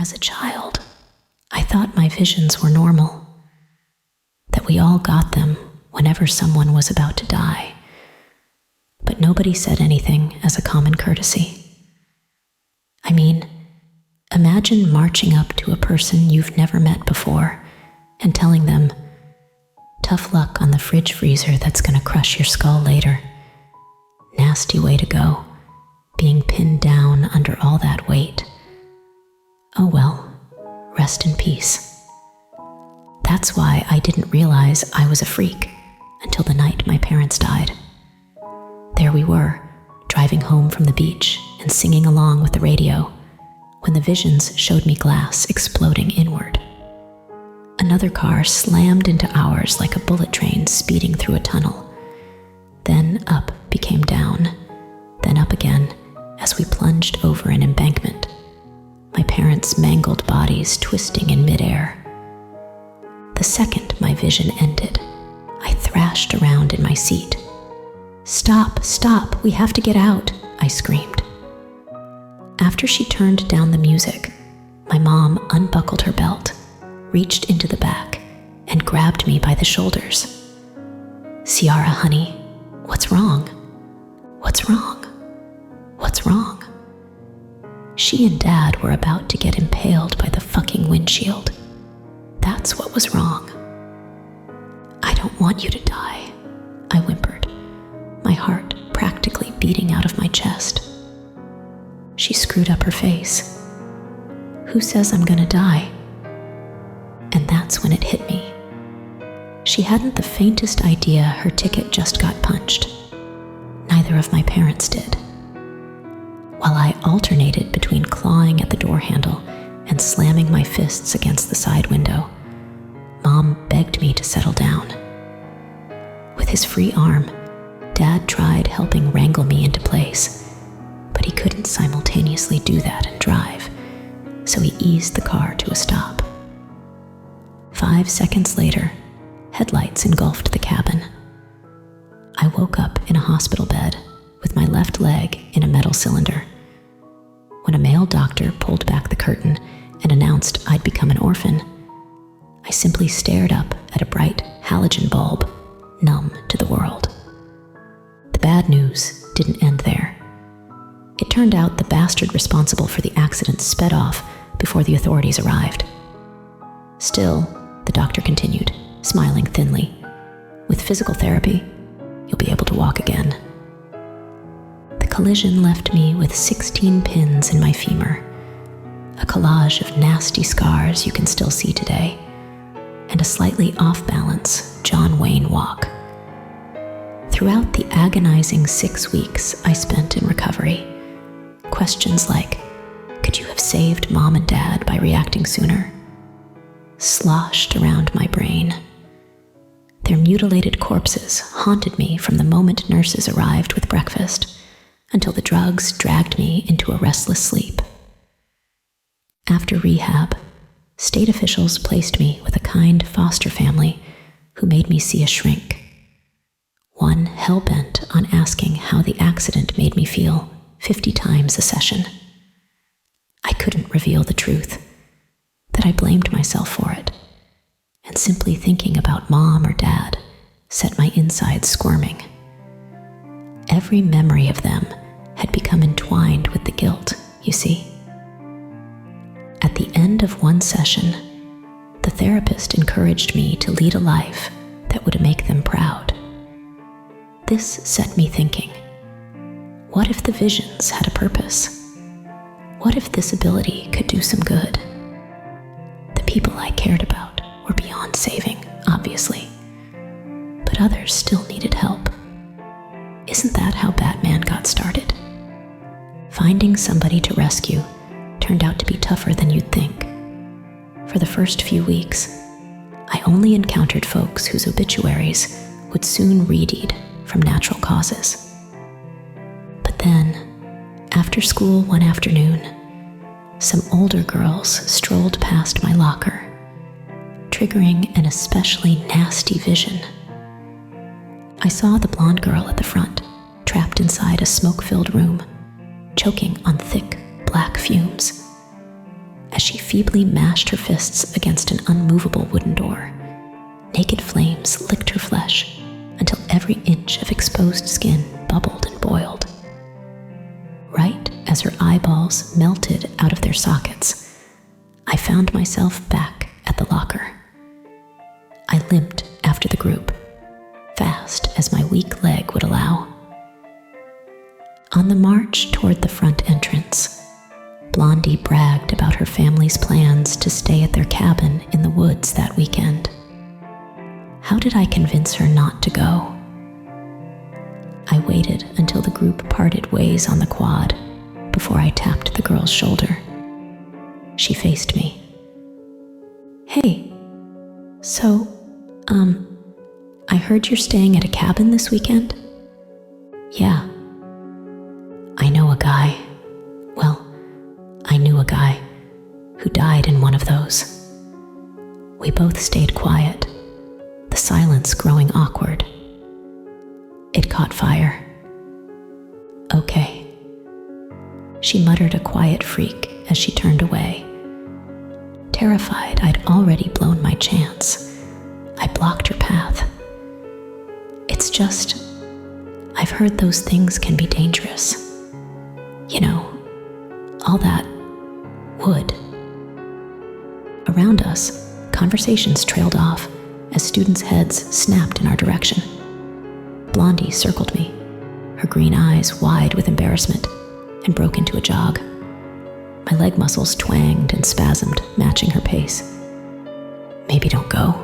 As a child, I thought my visions were normal, that we all got them whenever someone was about to die, but nobody said anything as a common courtesy. I mean, imagine marching up to a person you've never met before and telling them, "Tough luck on the fridge freezer that's gonna crush your skull later." Nasty way to go, being pinned down under all that weight. Oh well, rest in peace. That's why I didn't realize I was a freak until the night my parents died. There we were, driving home from the beach and singing along with the radio, when the visions showed me glass exploding inward. Another car slammed into ours like a bullet train speeding through a tunnel. Then up became down, then up again as we plunged over an embankment, my parents' mangled bodies twisting in midair. The second my vision ended, I thrashed around in my seat. "Stop, stop, we have to get out," I screamed. After she turned down the music, my mom unbuckled her belt, reached into the back, and grabbed me by the shoulders. "Ciara, honey, what's wrong? What's wrong? What's wrong?" She and Dad were about to get impaled by the fucking windshield. That's what was wrong. "I don't want you to die," I whimpered, my heart practically beating out of my chest. She screwed up her face. "Who says I'm gonna die?" And that's when it hit me. She hadn't the faintest idea her ticket just got punched. Neither of my parents did. While I alternated between clawing at the door handle and slamming my fists against the side window, Mom begged me to settle down. With his free arm, Dad tried helping wrangle me into place, but he couldn't simultaneously do that and drive, so he eased the car to a stop. 5 seconds later, headlights engulfed the cabin. I woke up in a hospital bed with my left leg in a metal cylinder. When a male doctor pulled back the curtain and announced I'd become an orphan, I simply stared up at a bright halogen bulb, numb to the world. The bad news didn't end there. It turned out the bastard responsible for the accident sped off before the authorities arrived. "Still," the doctor continued, smiling thinly, "with physical therapy, you'll be able to walk again." The collision left me with 16 pins in my femur, a collage of nasty scars you can still see today, and a slightly off-balance John Wayne walk. Throughout the agonizing 6 weeks I spent in recovery, questions like, "Could you have saved Mom and Dad by reacting sooner?" sloshed around my brain. Their mutilated corpses haunted me from the moment nurses arrived with breakfast until the drugs dragged me into a restless sleep. After rehab, state officials placed me with a kind foster family who made me see a shrink, one hell-bent on asking how the accident made me feel 50 times a session. I couldn't reveal the truth, that I blamed myself for it, and simply thinking about Mom or Dad set my insides squirming. Every memory of them had become entwined with the guilt, you see. At the end of one session, the therapist encouraged me to lead a life that would make them proud. This set me thinking, what if the visions had a purpose? What if this ability could do some good? The people I cared about were beyond saving, obviously, but others still needed help. Isn't that how Batman got started? Finding somebody to rescue turned out to be tougher than you'd think. For the first few weeks, I only encountered folks whose obituaries would soon redeed from natural causes. But then, after school one afternoon, some older girls strolled past my locker, triggering an especially nasty vision. I saw the blonde girl at the front, trapped inside a smoke-filled room, choking on thick, black fumes. as she feebly mashed her fists against an unmovable wooden door. Naked flames licked her flesh until every inch of exposed skin bubbled and boiled. Right as her eyeballs melted out of their sockets, I found myself back at the locker. I limped after the group, fast as my weak leg would allow. On the march toward the front entrance, Blondie bragged about her family's plans to stay at their cabin in the woods that weekend. How did I convince her not to go? I waited until the group parted ways on the quad before I tapped the girl's shoulder. She faced me. "Hey, so, I heard you're staying at a cabin this weekend?" "Yeah. I know a guy. Well, I knew a guy who died in one of those." We both stayed quiet, the silence growing awkward. "It caught fire." "Okay." She muttered a quiet freak as she turned away. Terrified I'd already blown my chance, I blocked her path. "It's just, I've heard those things can be dangerous. You know, all that wood." Around us, conversations trailed off as students' heads snapped in our direction. Blondie circled me, her green eyes wide with embarrassment, and broke into a jog. My leg muscles twanged and spasmed, matching her pace. "Maybe don't go.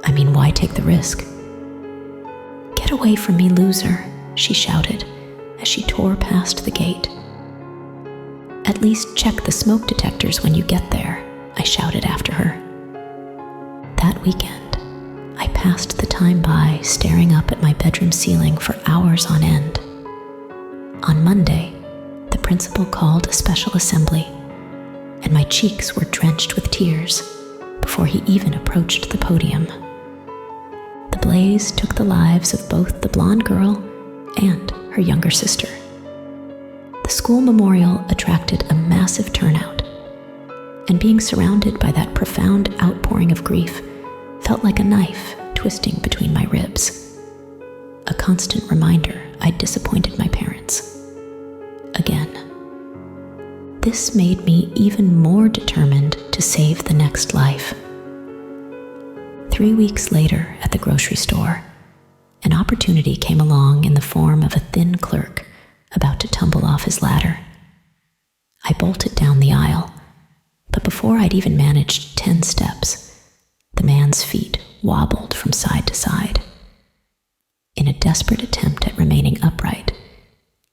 I mean, why take the risk?" "Get away from me, loser," she shouted as she tore past the gate. "At least check the smoke detectors when you get there," I shouted after her. That weekend, I passed the time by staring up at my bedroom ceiling for hours on end. On Monday, the principal called a special assembly, and my cheeks were drenched with tears before he even approached the podium. The blaze took the lives of both the blonde girl and her younger sister. The school memorial attracted a massive turnout, and being surrounded by that profound outpouring of grief felt like a knife twisting between my ribs. A constant reminder I'd disappointed my parents. Again. This made me even more determined to save the next life. 3 weeks later at the grocery store, an opportunity came along in the form of a thin clerk about to tumble off his ladder. I bolted down the aisle, but before I'd even managed 10 steps, the man's feet wobbled from side to side. In a desperate attempt at remaining upright,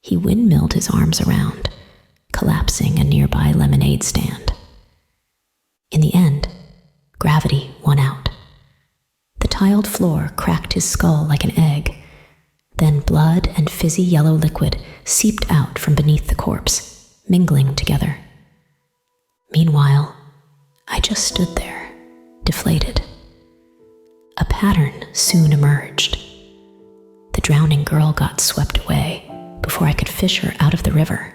he windmilled his arms around, collapsing a nearby lemonade stand. In the end, gravity won out. The tiled floor cracked his skull like an egg. Then blood and fizzy yellow liquid seeped out from beneath the corpse, mingling together. Meanwhile, I just stood there, deflated. A pattern soon emerged. The drowning girl got swept away before I could fish her out of the river.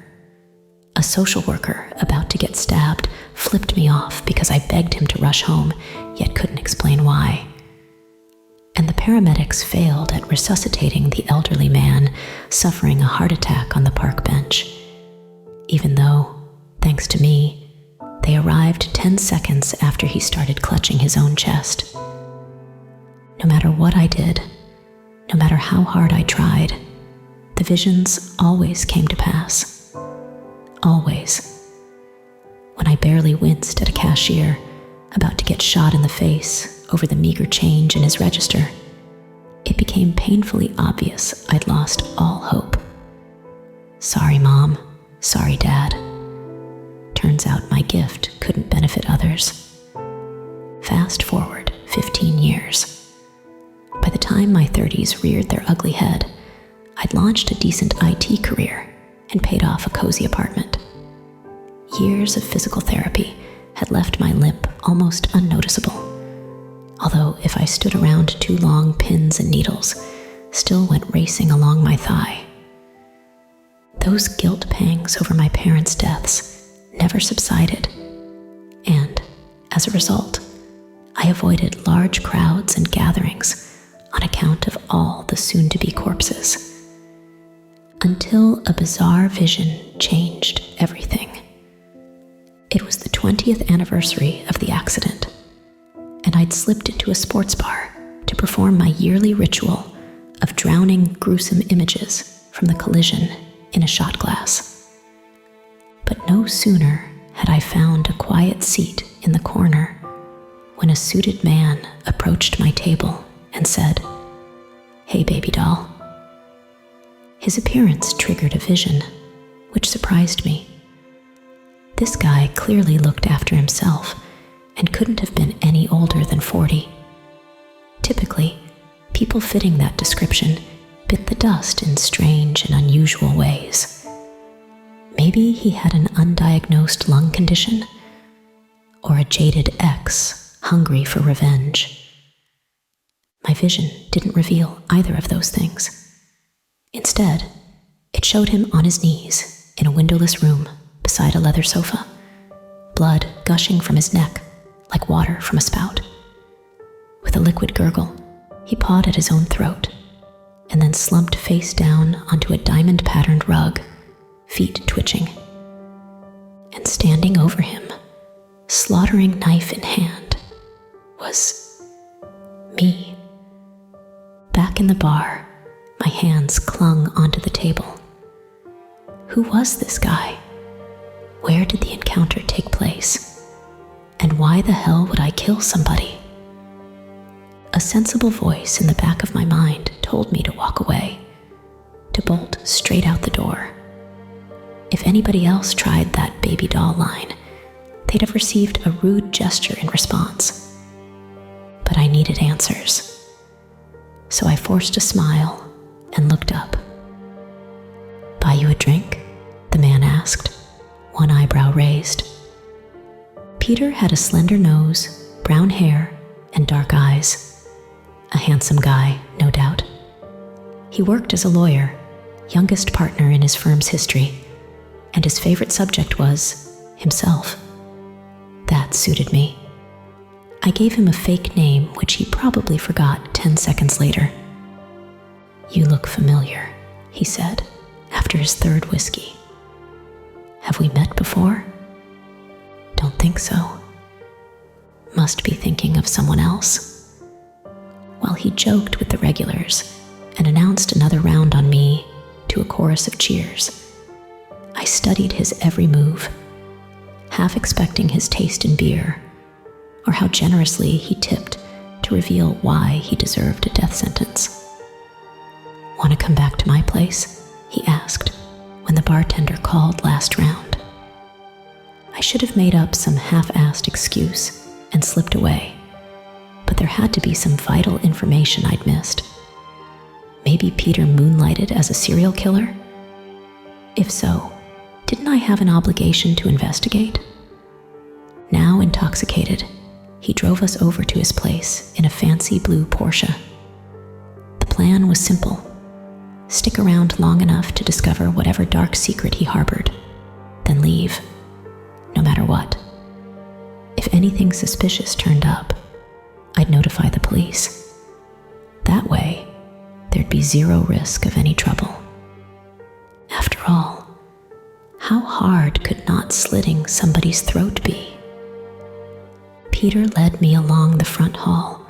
A social worker about to get stabbed flipped me off because I begged him to rush home, yet couldn't explain why. And the paramedics failed at resuscitating the elderly man suffering a heart attack on the park bench, even though, thanks to me, they arrived 10 seconds after he started clutching his own chest. No matter what I did, no matter how hard I tried, the visions always came to pass. Always. When I barely winced at a cashier about to get shot in the face over the meager change in his register, it became painfully obvious I'd lost all hope. Sorry, Mom. Sorry, Dad. Turns out my gift couldn't benefit others. Fast forward 15 years. By the time my 30s reared their ugly head, I'd launched a decent IT career and paid off a cozy apartment. Years of physical therapy had left my limp almost unnoticeable, although if I stood around too long, pins and needles still went racing along my thigh. Those guilt pangs over my parents' deaths never subsided, and, as a result, I avoided large crowds and gatherings on account of all the soon-to-be corpses. Until a bizarre vision changed everything. It was the 20th anniversary of the accident, and I'd slipped into a sports bar to perform my yearly ritual of drowning gruesome images from the collision in a shot glass. But no sooner had I found a quiet seat in the corner when a suited man approached my table and said, "Hey, baby doll." His appearance triggered a vision, which surprised me. This guy clearly looked after himself and couldn't have been any older than 40. Typically, people fitting that description bit the dust in strange and unusual ways. Maybe he had an undiagnosed lung condition, or a jaded ex hungry for revenge. My vision didn't reveal either of those things. Instead, it showed him on his knees in a windowless room beside a leather sofa, blood gushing from his neck like water from a spout. With a liquid gurgle, he pawed at his own throat and then slumped face down onto a diamond-patterned rug, feet twitching. And standing over him, slaughtering knife in hand, was me. Back in the bar, my hands clung onto the table. Who was this guy? Where did the encounter take place? And why the hell would I kill somebody? A sensible voice in the back of my mind told me to walk away, to bolt straight out the door. If anybody else tried that baby doll line, they'd have received a rude gesture in response. But I needed answers. So I forced a smile and looked up. "Buy you a drink?" the man asked, one eyebrow raised. Peter had a slender nose, brown hair, and dark eyes. A handsome guy, no doubt. He worked as a lawyer, youngest partner in his firm's history, and his favorite subject was himself. That suited me. I gave him a fake name, which he probably forgot 10 seconds later. "You look familiar," he said, after his third whiskey. "Have we met before?" "Don't think so." "Must be thinking of someone else." While he joked with the regulars and announced another round on me to a chorus of cheers, I studied his every move, half expecting his taste in beer, or how generously he tipped to reveal why he deserved a death sentence. "Want to come back to my place?" he asked when the bartender called last round. I should have made up some half-assed excuse and slipped away, but there had to be some vital information I'd missed. Maybe Peter moonlighted as a serial killer? If so, didn't I have an obligation to investigate? Now intoxicated, he drove us over to his place in a fancy blue Porsche. The plan was simple. Stick around long enough to discover whatever dark secret he harbored, then leave, no matter what. If anything suspicious turned up, I'd notify the police. That way, there'd be zero risk of any trouble. After all, how hard could not slitting somebody's throat be? Peter led me along the front hall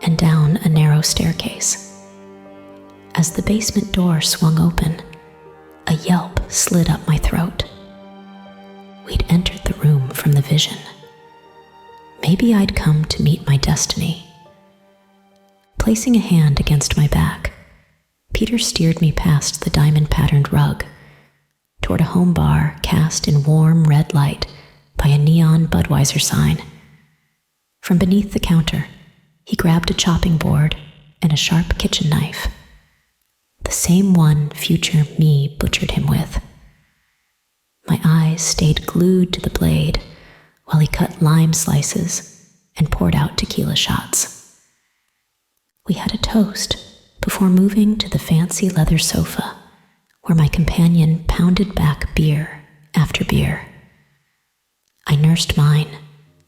and down a narrow staircase. As the basement door swung open, a yelp slid up my throat. We'd entered the room from the vision. Maybe I'd come to meet my destiny. Placing a hand against my back, Peter steered me past the diamond-patterned rug, toward a home bar cast in warm red light by a neon Budweiser sign. From beneath the counter, he grabbed a chopping board and a sharp kitchen knife, the same one future me butchered him with. My eyes stayed glued to the blade while he cut lime slices and poured out tequila shots. We had a toast before moving to the fancy leather sofa where my companion pounded back beer after beer. I nursed mine,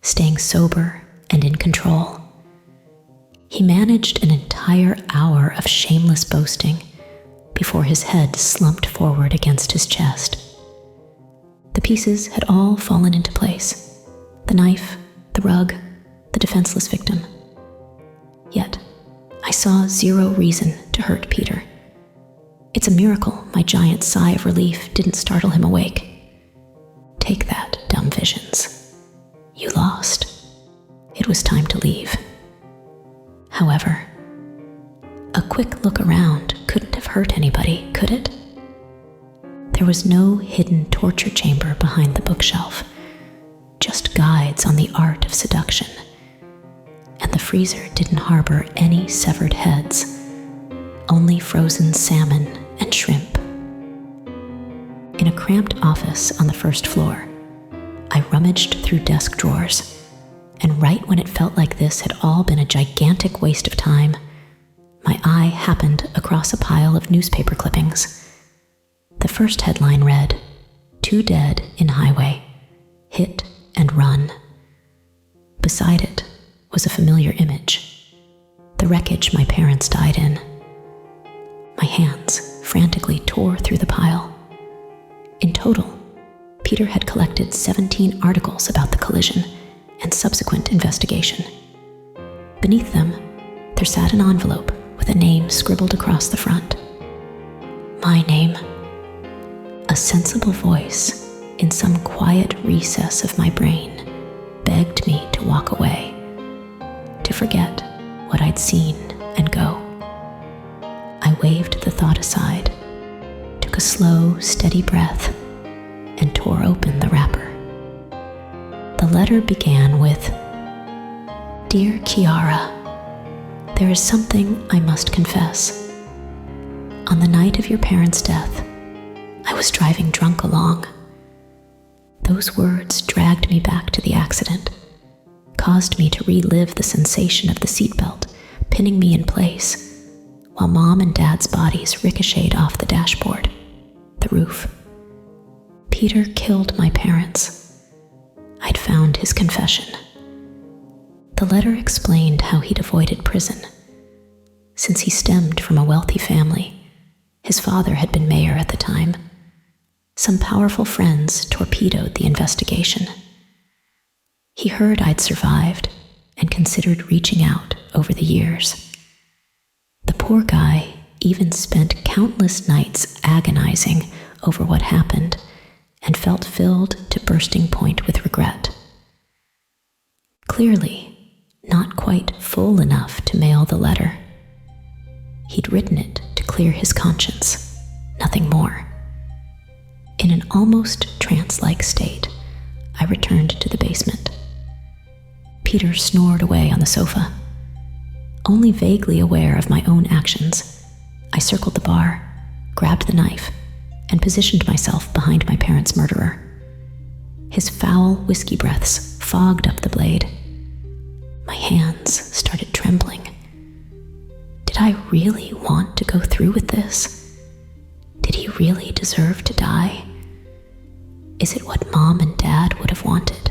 staying sober and in control. He managed an entire hour of shameless boasting before his head slumped forward against his chest. The pieces had all fallen into place: the knife, the rug, the defenseless victim. Yet, I saw zero reason to hurt Peter. It's a miracle my giant sigh of relief didn't startle him awake. Take that, dumb visions. You lost. It was time to leave. However, a quick look around couldn't have hurt anybody, could it? There was no hidden torture chamber behind the bookshelf, just guides on the art of seduction. And the freezer didn't harbor any severed heads, only frozen salmon and shrimp. In a cramped office on the first floor, I rummaged through desk drawers, and right when it felt like this had all been a gigantic waste of time, my eye happened across a pile of newspaper clippings. The first headline read, "Two dead in highway, hit and run." Beside it was a familiar image, the wreckage my parents died in. My hands frantically tore through the pile. In total, Peter had collected 17 articles about the collision and subsequent investigation. Beneath them, there sat an envelope with a name scribbled across the front. My name. A sensible voice in some quiet recess of my brain begged me to walk away, to forget what I'd seen and go. I waved the thought aside, took a slow, steady breath, and tore open the wrapper. The letter began with, "Dear Kiara, there is something I must confess. On the night of your parents' death, I was driving drunk along." Those words dragged me back to the accident, caused me to relive the sensation of the seatbelt pinning me in place, while Mom and Dad's bodies ricocheted off the dashboard, the roof. Peter killed my parents. I'd found his confession. The letter explained how he'd avoided prison. Since he stemmed from a wealthy family, his father had been mayor at the time. Some powerful friends torpedoed the investigation. He heard I'd survived and considered reaching out over the years. The poor guy even spent countless nights agonizing over what happened and felt filled to bursting point with regret. Clearly, not quite full enough to mail the letter. He'd written it to clear his conscience, nothing more. In an almost trance-like state, I returned to the basement. Peter snored away on the sofa. Only vaguely aware of my own actions, I circled the bar, grabbed the knife, and positioned myself behind my parents' murderer. His foul whiskey breaths fogged up the blade. My hands started trembling. Did I really want to go through with this? Did he really deserve to die? Is it what Mom and Dad would have wanted?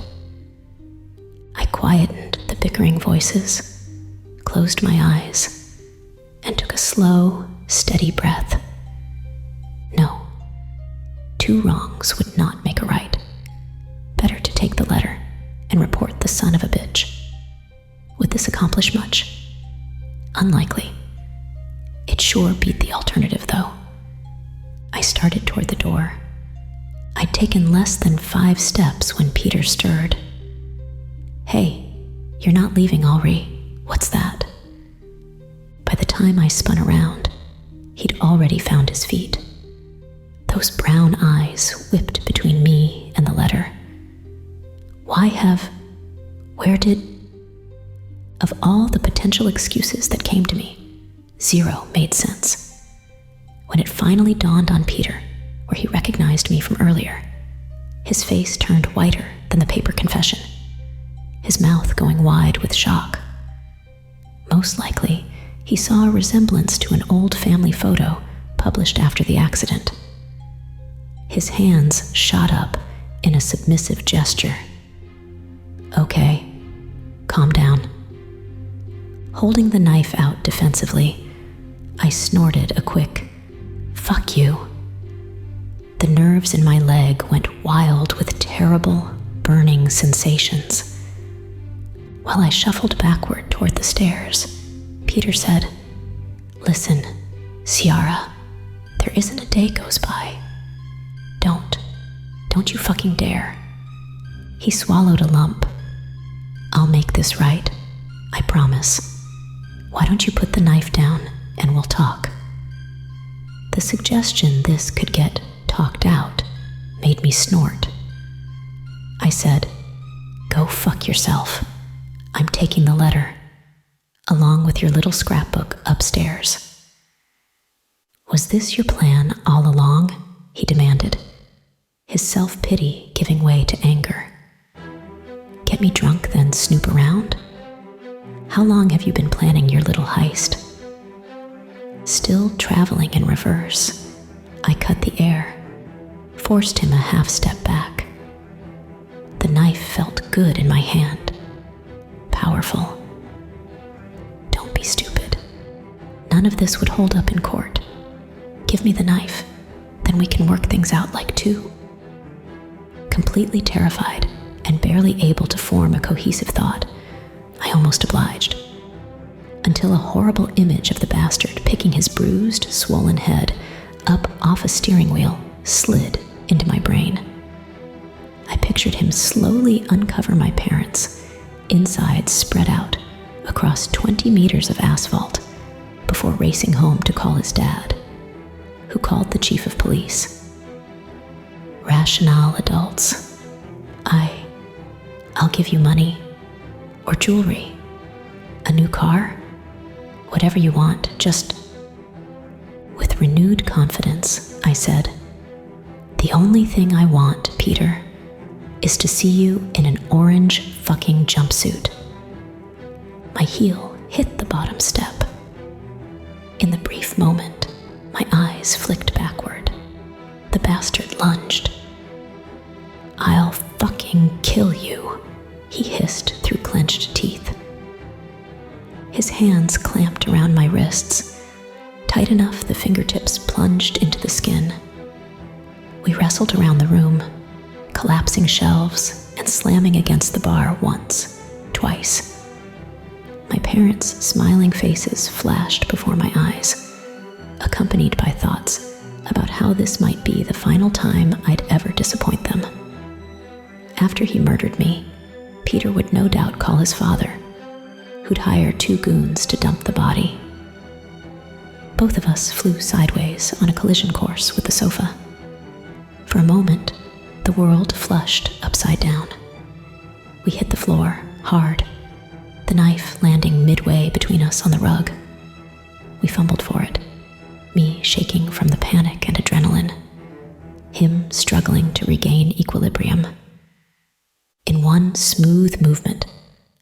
I quietened the bickering voices, closed my eyes, and took a slow, steady breath. No. Two wrongs would not make a right. Better to take the letter and report the son of a bitch. Would this accomplish much? Unlikely. It sure beat the alternative, though. I started toward the door. I'd taken less than 5 steps when Peter stirred. "Hey, you're not leaving, Alri. What's that?" By the time I spun around, he'd already found his feet. Those brown eyes whipped between me and the letter. Where did... Of all the potential excuses that came to me, 0 made sense. When it finally dawned on Peter, where he recognized me from earlier, his face turned whiter than the paper confession, his mouth going wide with shock. Most likely, he saw a resemblance to an old family photo published after the accident. His hands shot up in a submissive gesture. Okay, calm down. Holding the knife out defensively, I snorted a quick, "Fuck you." The nerves in my leg went wild with terrible, burning sensations. While I shuffled backward toward the stairs, Peter said, "Listen, Ciara, there isn't a day goes by. Don't you fucking dare." He swallowed a lump. "I'll make this right, I promise. Why don't you put the knife down and we'll talk?" The suggestion this could get talked out made me snort. I said, "Go fuck yourself. I'm taking the letter, along with your little scrapbook upstairs." "Was this your plan all along?" he demanded, his self-pity giving way to anger. "Get me drunk, then snoop around? How long have you been planning your little heist?" Still traveling in reverse, I cut the air, forced him a half step back. The knife felt good in my hand, powerful. "Don't be stupid. None of this would hold up in court. Give me the knife, then we can work things out like two." Completely terrified and barely able to form a cohesive thought, I almost obliged, until a horrible image of the bastard picking his bruised, swollen head up off a steering wheel slid into my brain. I pictured him slowly uncover my parents, insides spread out across 20 meters of asphalt, before racing home to call his dad, who called the chief of police. Rationale adults. I'll give you money, or jewelry, a new car, whatever you want, just... With renewed confidence, I said, "The only thing I want, Peter, is to see you in an orange fucking jumpsuit." My heel hit the bottom step. In the brief moment, my eyes flicked backward. The bastard lunged. "I'll fucking kill you," he hissed through clenched teeth. His hands clamped around my wrists, tight enough the fingertips plunged into the skin. We wrestled around the room, collapsing shelves and slamming against the bar once, twice. My parents' smiling faces flashed before my eyes, accompanied by thoughts about how this might be the final time I'd ever disappoint them. After he murdered me, Peter would no doubt call his father, who'd hire 2 goons to dump the body. Both of us flew sideways on a collision course with the sofa. For a moment, the world flushed upside down. We hit the floor hard, the knife landing midway between us on the rug. We fumbled for it, me shaking from the panic and adrenaline, him struggling to regain equilibrium. In one smooth movement,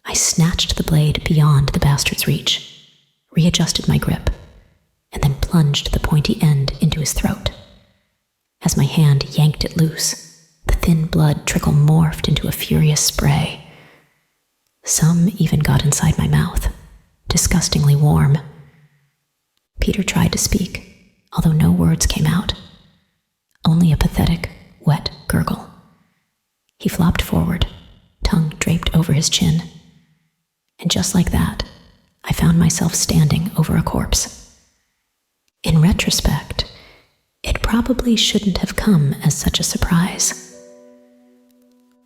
I snatched the blade beyond the bastard's reach, readjusted my grip, and then plunged the pointy end into his throat. As my hand yanked it loose, the thin blood trickle morphed into a furious spray. Some even got inside my mouth, disgustingly warm. Peter tried to speak, although no words came out. Only a pathetic, wet gurgle. He flopped forward, tongue draped over his chin. And just like that, I found myself standing over a corpse. In retrospect, it probably shouldn't have come as such a surprise.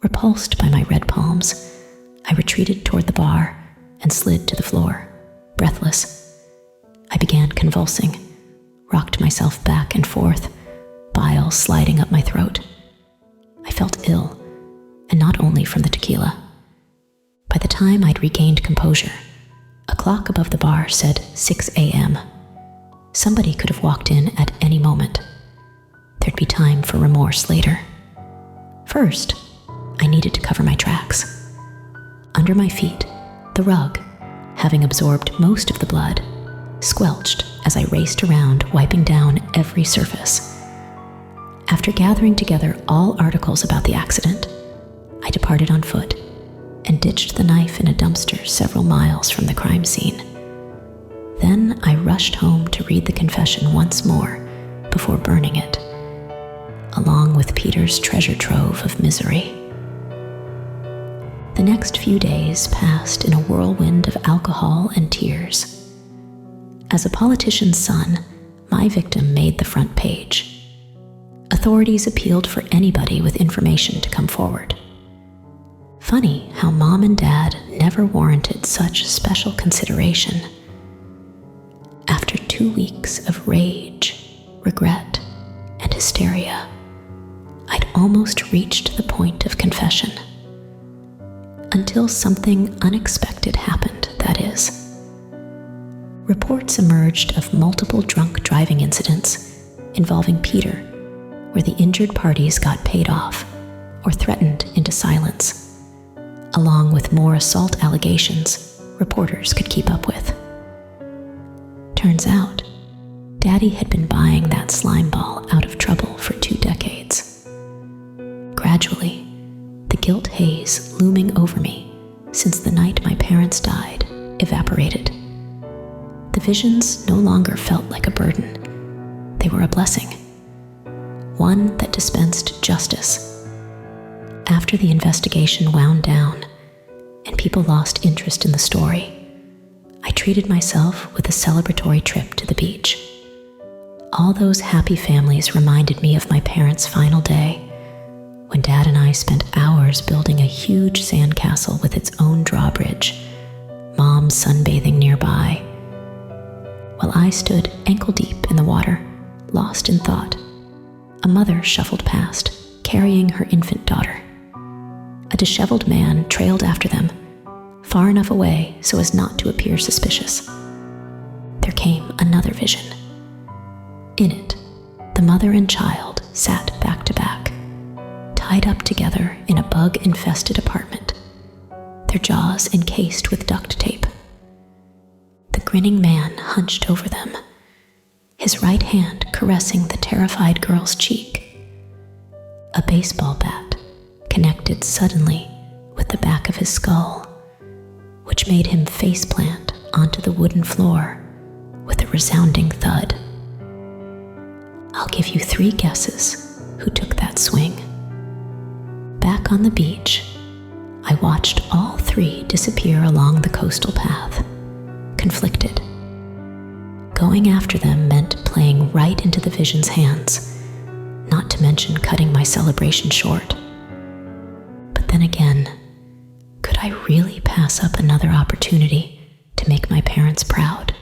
Repulsed by my red palms, I retreated toward the bar and slid to the floor, breathless. I began convulsing, rocked myself back and forth, bile sliding up my throat. I felt ill, and not only from the tequila. By the time I'd regained composure, a clock above the bar said 6 a.m. Somebody could have walked in at any moment. There'd be time for remorse later. First, I needed to cover my tracks. Under my feet, the rug, having absorbed most of the blood, squelched as I raced around, wiping down every surface. After gathering together all articles about the accident, I departed on foot, and ditched the knife in a dumpster several miles from the crime scene. Then I rushed home to read the confession once more before burning it, along with Peter's treasure trove of misery. The next few days passed in a whirlwind of alcohol and tears. As a politician's son, my victim made the front page. Authorities appealed for anybody with information to come forward. Funny how Mom and Dad never warranted such special consideration. After 2 weeks of rage, regret, and hysteria, I'd almost reached the point of confession. Until something unexpected happened, that is. Reports emerged of multiple drunk driving incidents involving Peter, where the injured parties got paid off or threatened into silence, along with more assault allegations reporters could keep up with. Turns out, Daddy had been buying that slime ball out of trouble for 2 decades. Gradually, the guilt haze looming over me since the night my parents died evaporated. The visions no longer felt like a burden. They were a blessing, one that dispensed justice. After the investigation wound down and people lost interest in the story, I treated myself with a celebratory trip to the beach. All those happy families reminded me of my parents' final day, when Dad and I spent hours building a huge sandcastle with its own drawbridge, Mom sunbathing nearby, while I stood ankle-deep in the water, lost in thought. A mother shuffled past, carrying her infant daughter. A disheveled man trailed after them, far enough away so as not to appear suspicious. There came another vision. In it, the mother and child sat back to back, tied up together in a bug-infested apartment, their jaws encased with duct tape. The grinning man hunched over them, his right hand caressing the terrified girl's cheek. A baseball bat connected suddenly with the back of his skull, which made him faceplant onto the wooden floor with a resounding thud. I'll give you 3 guesses who took that swing. Back on the beach, I watched all 3 disappear along the coastal path, conflicted. Going after them meant playing right into the vision's hands, not to mention cutting my celebration short. But then again, could I really pass up another opportunity to make my parents proud?